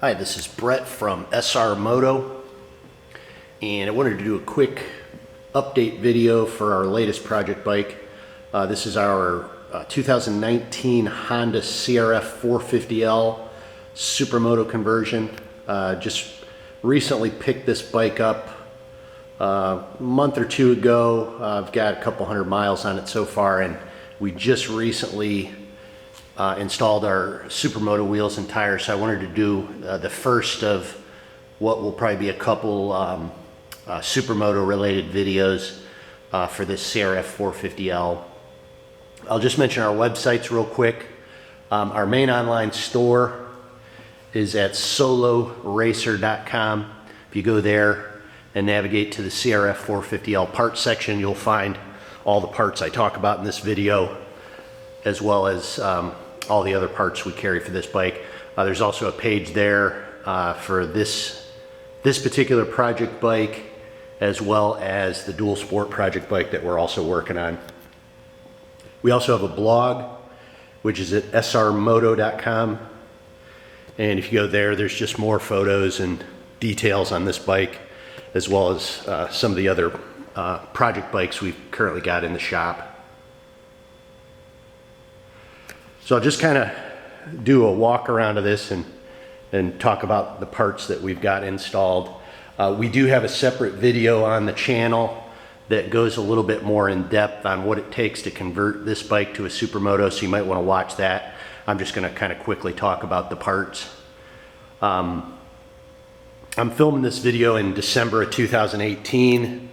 Hi, this is Brett from SRmoto, and I wanted to do a quick update video for our latest project bike. This is our 2019 Honda CRF450L Supermoto conversion. Just recently picked this bike up a month or two ago. I've got a couple hundred miles on it so far, and we just recently installed our Supermoto wheels and tires. So I wanted to do the first of what will probably be a couple Supermoto related videos for this CRF450L. I'll just mention our websites real quick. Our main online store is at soloracer.com. If you go there and navigate to the CRF450L parts section, you'll find all the parts I talk about in this video, as well as all the other parts we carry for this bike. There's also a page there for this particular project bike, as well as the dual sport project bike that we're also working on. We also have a blog, which is at SRmoto.com. And if you go there, there's just more photos and details on this bike, as well as some of the other project bikes we've currently got in the shop. So I'll just kind of do a walk around of this and talk about the parts that we've got installed. We do have a separate video on the channel that goes a little bit more in depth on what it takes to convert this bike to a Supermoto, so you might want to watch that. I'm just going to kind of quickly talk about the parts. I'm filming this video in December of 2018.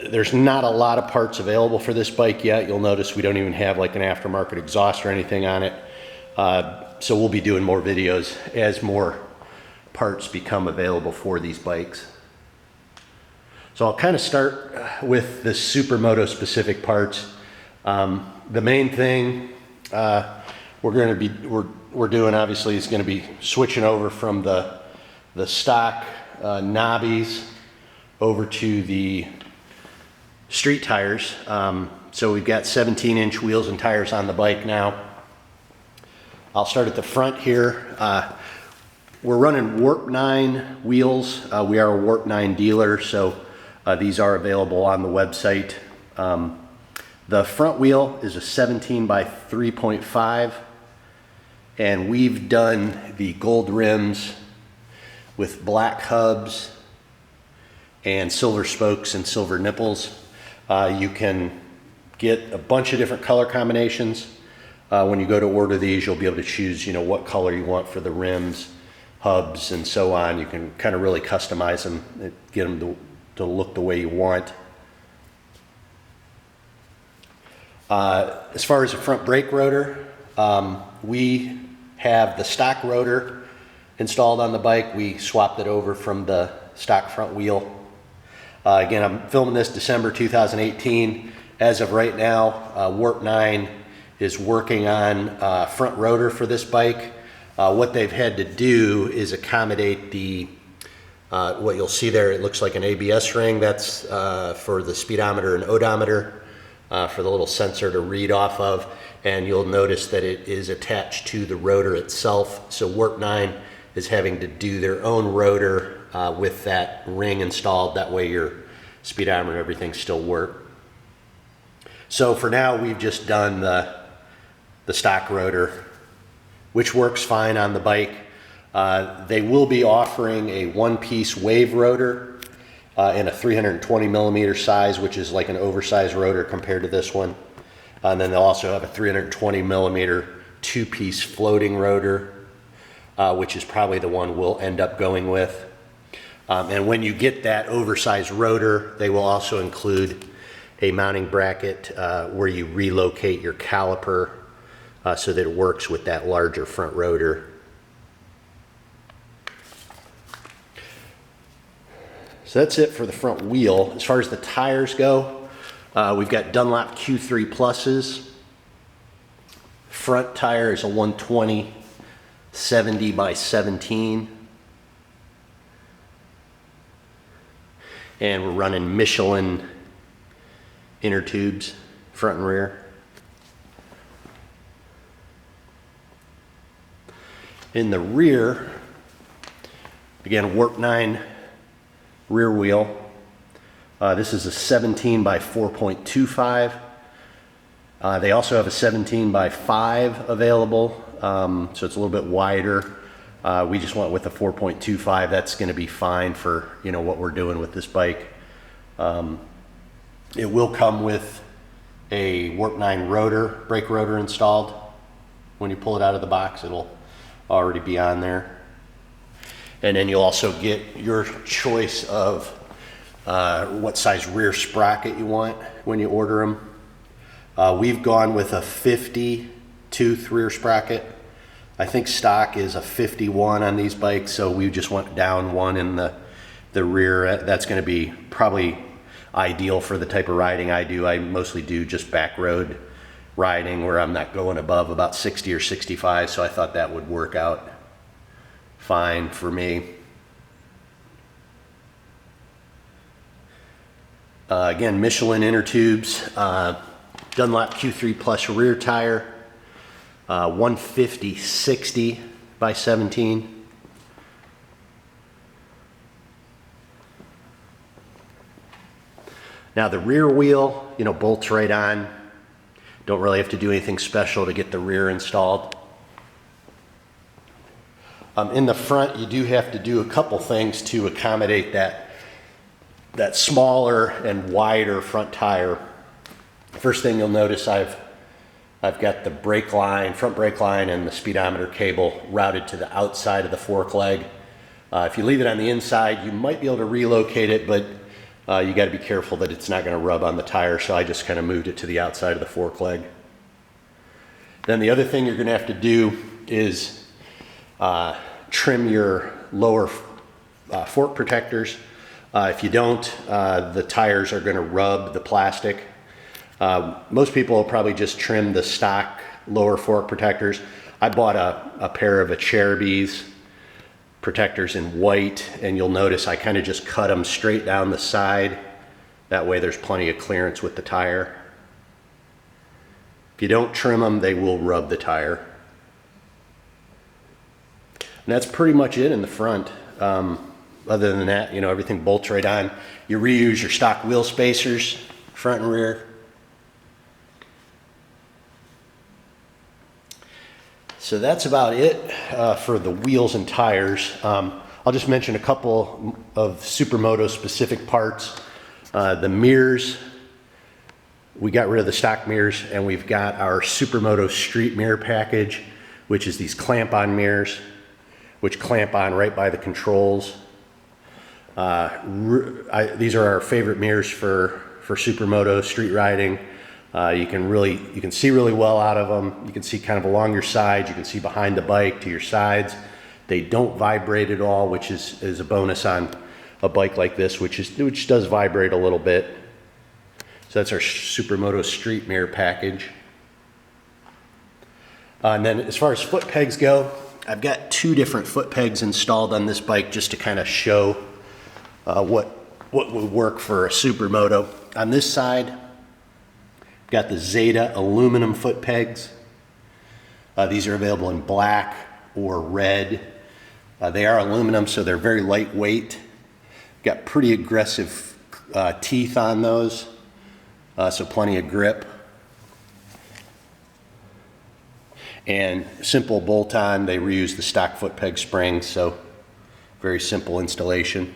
There's not a lot of parts available for this bike yet. You'll notice we don't even have like an aftermarket exhaust or anything on it. So we'll be doing more videos as more parts become available for these bikes. So I'll kind of start with the Supermoto specific parts. The main thing we're doing obviously is going to be switching over from the stock knobbies over to the street tires. So we've got 17-inch wheels and tires on the bike now. I'll start at the front here. We're running Warp 9 wheels. We are a Warp 9 dealer, so these are available on the website. The front wheel is a 17 by 3.5, and we've done the gold rims with black hubs and silver spokes and silver nipples. You can get a bunch of different color combinations. When you go to order these, you'll be able to choose, what color you want for the rims, hubs, and so on. You can kind of really customize them and get them to look the way you want. As far as the front brake rotor, we have the stock rotor installed on the bike. We swapped it over from the stock front wheel. Again, I'm filming this December 2018. As of right now, Warp 9 is working on front rotor for this bike. What they've had to do is accommodate the, what you'll see there, it looks like an ABS ring. That's for the speedometer and odometer, for the little sensor to read off of. And you'll notice that it is attached to the rotor itself. So Warp 9 is having to do their own rotor with that ring installed. That way your speedometer and everything still work. So for now, we've just done the stock rotor, which works fine on the bike. They will be offering a one-piece wave rotor in a 320 millimeter size, which is like an oversized rotor compared to this one. And then they'll also have a 320 millimeter two-piece floating rotor, which is probably the one we'll end up going with. And when you get that oversized rotor, they will also include a mounting bracket where you relocate your caliper so that it works with that larger front rotor. So that's it for the front wheel. As far as the tires go, we've got Dunlop Q3 Pluses. Front tire is a 120 70 by 17. And we're running Michelin inner tubes, front and rear. In the rear, Again, Warp 9 rear wheel. This is a 17 by 4.25. They also have a 17 by 5 available, so it's a little bit wider. We just went with a 4.25. That's going to be fine for, you know, what we're doing with this bike. It will come with a Warp 9 rotor, brake rotor installed. When you pull it out of the box, it'll already be on there. And then you'll also get your choice of what size rear sprocket you want when you order them. We've gone with a 50 tooth rear sprocket. I think stock is a 51 on these bikes, so we just went down one in the rear. That's going to be probably ideal for the type of riding I do. I mostly do just back road riding where I'm not going above about 60 or 65, so I thought that would work out fine for me. Again, Michelin inner tubes, Dunlop Q3 Plus rear tire, 150/60 by 17. Now the rear wheel, you know, bolts right on. Don't really have to do anything special to get the rear installed. In the front, you do have to do a couple things to accommodate that smaller and wider front tire. First thing you'll notice, I've got the brake line, front brake line, and the speedometer cable routed to the outside of the fork leg. If you leave it on the inside, you might be able to relocate it, but you got to be careful that it's not going to rub on the tire, so I just kind of moved it to the outside of the fork leg. Then the other thing you're going to have to do is trim your lower fork protectors. If you don't, the tires are going to rub the plastic. Most people will probably just trim the stock lower fork protectors. I bought a pair of Cherubies protectors in white, and you'll notice I kind of just cut them straight down the side. That way there's plenty of clearance with the tire. If you don't trim them, they will rub the tire. And that's pretty much it in the front. Other than that, you know, everything bolts right on. You reuse your stock wheel spacers, front and rear. So that's about it for the wheels and tires. I'll just mention a couple of Supermoto specific parts. The mirrors, we got rid of the stock mirrors, and we've got our Supermoto street mirror package, which is these clamp-on mirrors, which clamp on right by the controls. These are our favorite mirrors for Supermoto street riding. You can see really well out of them. You can see kind of along your sides. You can see behind the bike to your sides. They don't vibrate at all, which is a bonus on a bike like this, which does vibrate a little bit. So that's our Supermoto street mirror package. And then as far as foot pegs go, I've got 2 different foot pegs installed on this bike just to kind of show what would work for a Supermoto. On this side, I've got the Zeta aluminum foot pegs. These are available in black or red. They are aluminum, so they're very lightweight. Got pretty aggressive teeth on those, so plenty of grip. And simple bolt-on. They reuse the stock foot peg springs, so very simple installation.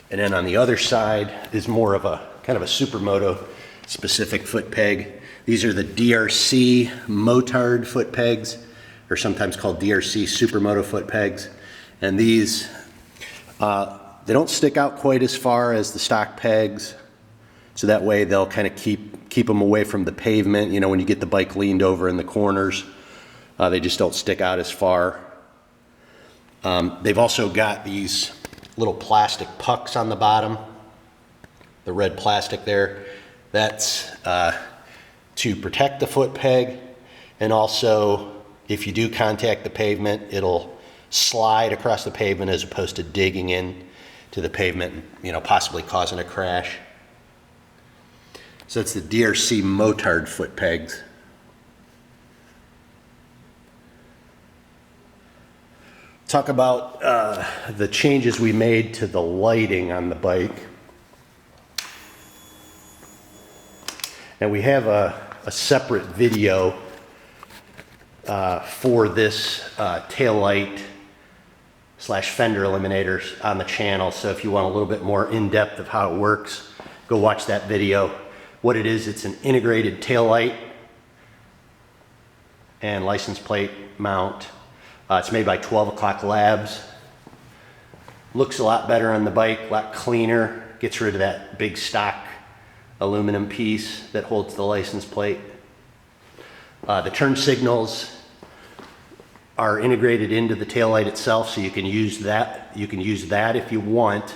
And then on the other side is more of a kind of a Supermoto specific foot peg. These are the DRC motard foot pegs, or sometimes called DRC Supermoto foot pegs. And these, they don't stick out quite as far as the stock pegs, so that way they'll kind of keep them away from the pavement. You know, when you get the bike leaned over in the corners, they just don't stick out as far. They've also got these little plastic pucks on the bottom, the red plastic there. That's to protect the foot peg, and also if you do contact the pavement, it'll slide across the pavement as opposed to digging in to the pavement, you know, possibly causing a crash. So that's the DRC motard foot pegs. talk about the changes we made to the lighting on the bike. And we have a separate video for this tail light slash fender eliminators on the channel. So if you want a little bit more in-depth of how it works, go watch that video. What it is, it's an integrated tail light and license plate mount. It's made by 12 O'Clock Labs. Looks a lot better on the bike, a lot cleaner. Gets rid of that big stock aluminum piece that holds the license plate. The turn signals are integrated into the taillight itself, so you can use that. You can use that if you want,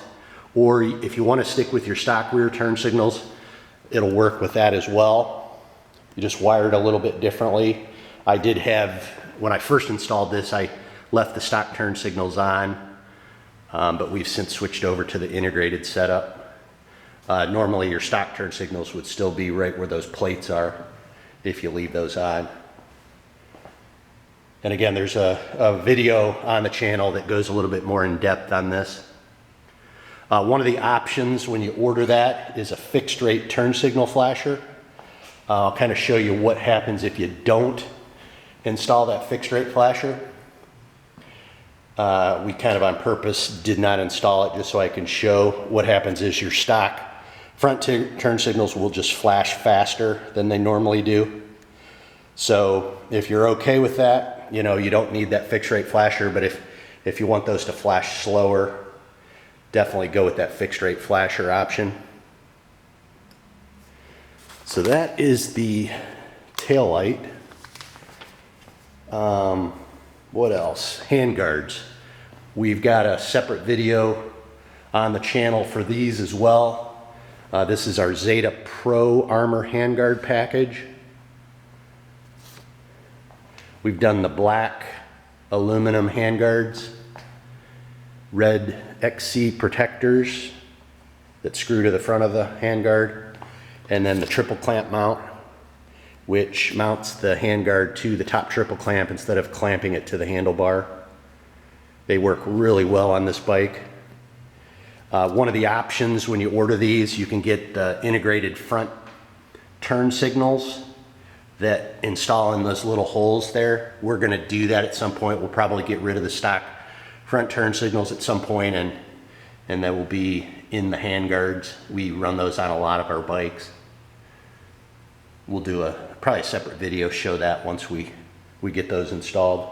or if you want to stick with your stock rear turn signals, it'll work with that as well. You just wire it a little bit differently. I did have, when I first installed this, I left the stock turn signals on, but we've since switched over to the integrated setup. Normally your stock turn signals would still be right where those plates are if you leave those on. And again, there's a video on the channel that goes a little bit more in depth on this. One of the options when you order that is a fixed rate turn signal flasher. I'll kind of show you what happens if you don't install that fixed rate flasher. We kind of on purpose did not install it just so I can show what happens is your stock front turn signals will just flash faster than they normally do. So if you're okay with that, you know, you don't need that fixed rate flasher, but if you want those to flash slower, definitely go with that fixed rate flasher option. So that is the tail light. What else? Handguards. We've got a separate video on the channel for these as well. This is our Zeta Pro Armor handguard package. We've done the black aluminum handguards, red XC protectors that screw to the front of the handguard, and then the triple clamp mount, which mounts the handguard to the top triple clamp instead of clamping it to the handlebar. They work really well on this bike. One of the options when you order these, you can get the integrated front turn signals that install in those little holes there. We're gonna do that at some point. We'll probably get rid of the stock front turn signals at some point, and that will be in the handguards. We run those on a lot of our bikes. We'll do probably a separate video show that once we get those installed.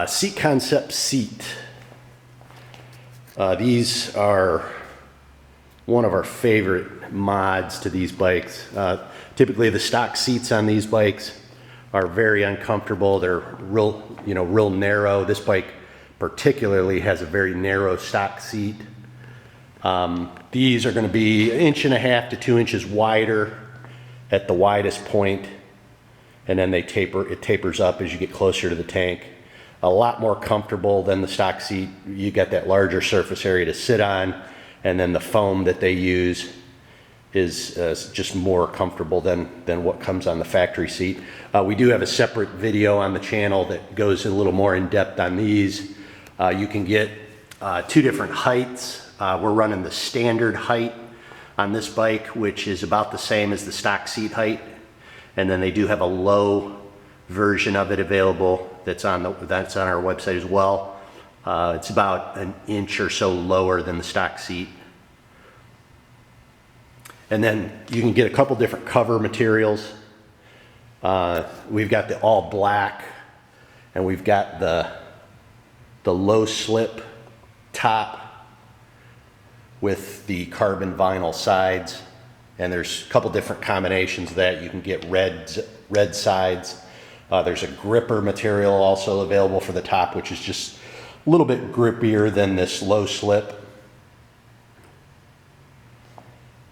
Seat Concept seat. These are one of our favorite mods to these bikes. Typically the stock seats on these bikes are very uncomfortable. They're real narrow. This bike particularly has a very narrow stock seat. These are going to be 1.5 to 2 inches wider at the widest point, and then it tapers up as you get closer to the tank. A lot more comfortable than the stock seat. You get that larger surface area to sit on, and then the foam that they use is just more comfortable than what comes on the factory seat. We do have a separate video on the channel that goes a little more in depth on these. You can get 2 different heights. We're running the standard height on this bike, which is about the same as the stock seat height, and then they do have a low version of it available that's on our website as well. It's about 1 inch or so lower than the stock seat. And then you can get a couple different cover materials. We've got the all black, and we've got the low slip top with the carbon vinyl sides, and there's a couple different combinations of that. You can get red sides. There's a gripper material also available for the top, which is just a little bit grippier than this low slip.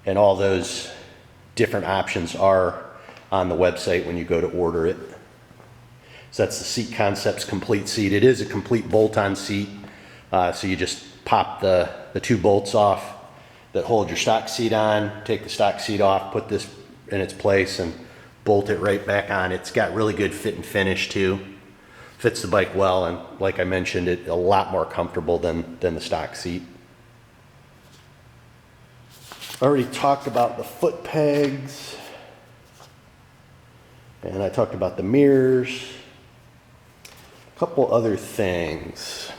And all those different options are on the website when you go to order it. So that's the Seat Concepts complete seat. It is a complete bolt-on seat. So you just pop the 2 bolts off that hold your stock seat on, take the stock seat off, put this in its place, and bolt it right back on. It's got really good fit and finish too. fits the bike well, and like I mentioned, it's a lot more comfortable than the stock seat. Already talked about the foot pegs, and I talked about the mirrors. A couple other things.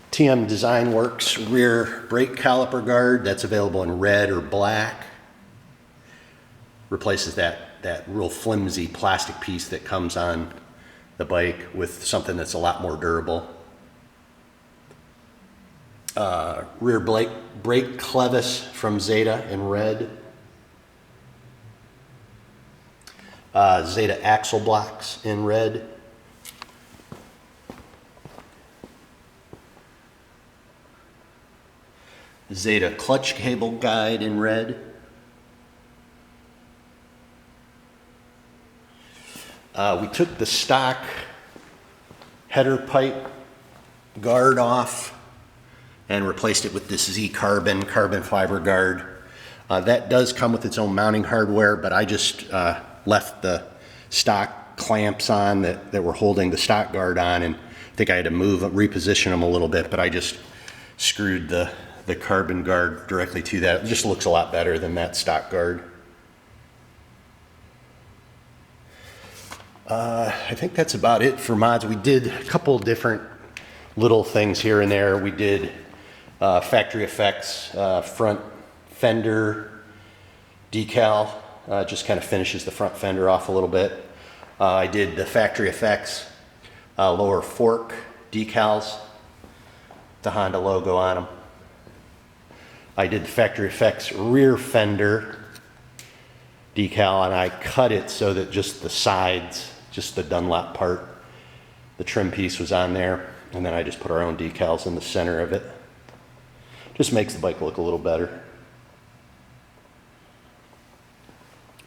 TM Design Works rear brake caliper guard, that's available in red or black. Replaces that real flimsy plastic piece that comes on the bike with something that's a lot more durable. Rear brake clevis from Zeta in red. Zeta axle blocks in red. Zeta clutch cable guide in red. We took the stock header pipe guard off and replaced it with this Z carbon fiber guard. That does come with its own mounting hardware, but I just left the stock clamps on that were holding the stock guard on, and I think I had to reposition them a little bit, but I just screwed the carbon guard directly to that. It just looks a lot better than that stock guard. I think that's about it for mods. We did a couple different little things here and there. We did factory effects, front fender decal, just kind of finishes the front fender off a little bit. I did the factory effects lower fork decals, the Honda logo on them. I did the factory effects rear fender decal, and I cut it so that just the sides, just the Dunlop part, the trim piece was on there, and then I just put our own decals in the center of it. Just makes the bike look a little better.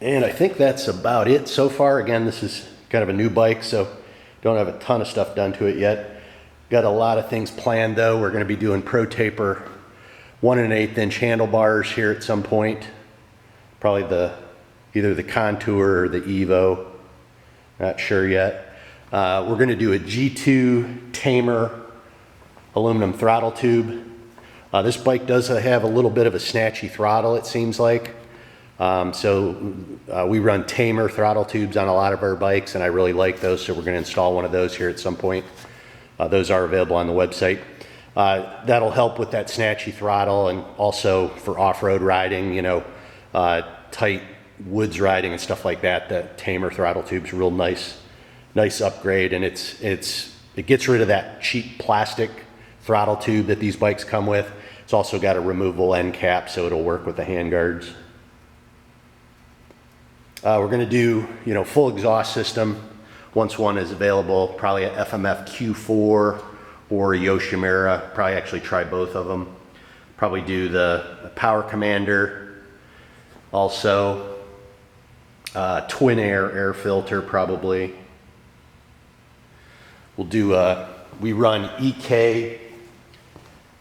And I think that's about it so far. Again, this is kind of a new bike, so don't have a ton of stuff done to it yet. Got a lot of things planned though. We're going to be doing Pro Taper 1 1/8 inch handlebars here at some point. Probably either the Contour or the Evo. Not sure yet. We're going to do a G2 Tamer aluminum throttle tube. This bike does have a little bit of a snatchy throttle, it seems like. We run Tamer throttle tubes on a lot of our bikes, and I really like those, so we're going to install one of those here at some point. Those are available on the website. That'll help with that snatchy throttle, and also for off-road riding, you know, tight woods riding and stuff like that. The Tamer throttle tube's a real nice upgrade, and it gets rid of that cheap plastic throttle tube that these bikes come with. It's also got a removable end cap, so it'll work with the hand guards. We're going to do, you know, full exhaust system once one is available, probably a FMF Q4 or a Yoshimura. Probably actually try both of them. Probably do the Power Commander, also Twin air filter probably. We'll do we run EK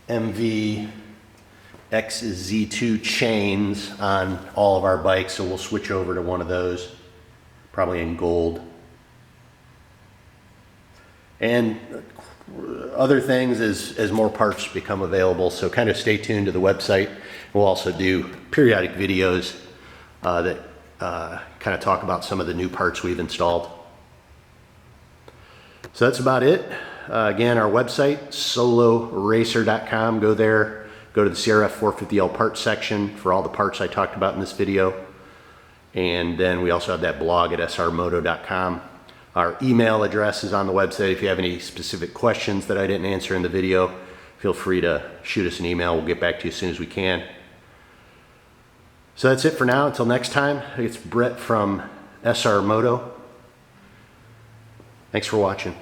MV XZ2 chains on all of our bikes, so we'll switch over to one of those, probably in gold. And other things as more parts become available, so kind of stay tuned to the website. We'll also do periodic videos that kind of talk about some of the new parts we've installed. So that's about it. Again, our website, soloracer.com. Go there. Go to the CRF450L Parts section for all the parts I talked about in this video. And then we also have that blog at SRmoto.com. Our email address is on the website. If you have any specific questions that I didn't answer in the video, feel free to shoot us an email. We'll get back to you as soon as we can. So that's it for now. Until next time, it's Brett from SRmoto. Thanks for watching.